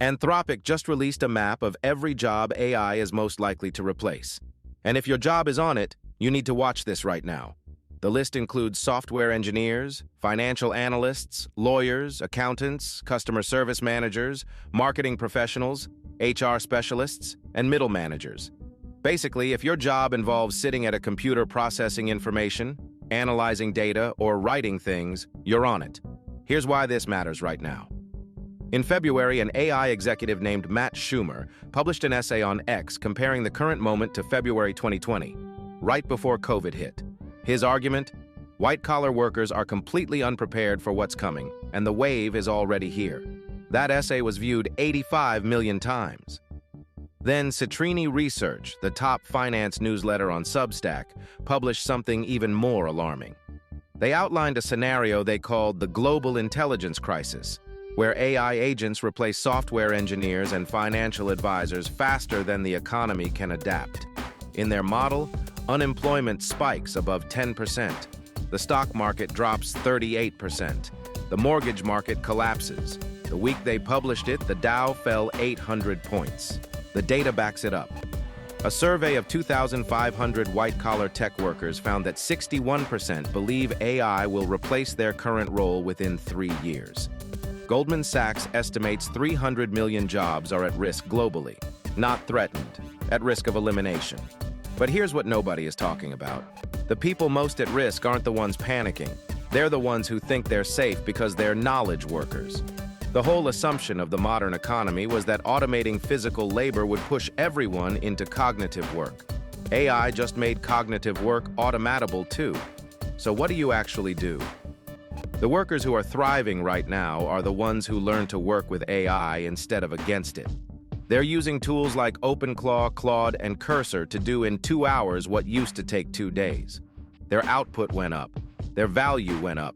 Anthropic just released a map of every job AI is most likely to replace. And if your job is on it, you need to watch this right now. The list includes software engineers, financial analysts, lawyers, accountants, customer service managers, marketing professionals, HR specialists, and middle managers. Basically, if your job involves sitting at a computer processing information, analyzing data, or writing things, you're on it. Here's why this matters right now. In February, an AI executive named Matt Schumer published an essay on X comparing the current moment to February 2020, right before COVID hit. His argument? White-collar workers are completely unprepared for what's coming, and the wave is already here. That essay was viewed 85 million times. Then Citrini Research, the top finance newsletter on Substack, published something even more alarming. They outlined a scenario they called the global intelligence crisis, where AI agents replace software engineers and financial advisors faster than the economy can adapt. In their model, unemployment spikes above 10%. The stock market drops 38%. The mortgage market collapses. The week they published it, the Dow fell 800 points. The data backs it up. A survey of 2,500 white-collar tech workers found that 61% believe AI will replace their current role within 3 years. Goldman Sachs estimates 300 million jobs are at risk globally, not threatened, at risk of elimination. But here's what nobody is talking about. The people most at risk aren't the ones panicking. They're the ones who think they're safe because they're knowledge workers. The whole assumption of the modern economy was that automating physical labor would push everyone into cognitive work. AI just made cognitive work automatable too. So what do you actually do? The workers who are thriving right now are the ones who learn to work with AI instead of against it. They're using tools like OpenClaw, Claude, and Cursor to do in 2 hours what used to take 2 days. Their output went up. Their value went up.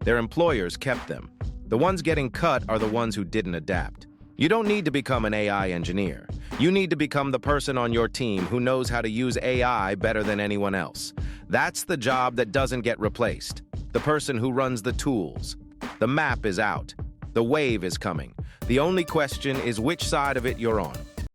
Their employers kept them. The ones getting cut are the ones who didn't adapt. You don't need to become an AI engineer. You need to become the person on your team who knows how to use AI better than anyone else. That's the job that doesn't get replaced. The person who runs the tools. The map is out. The wave is coming. The only question is which side of it you're on.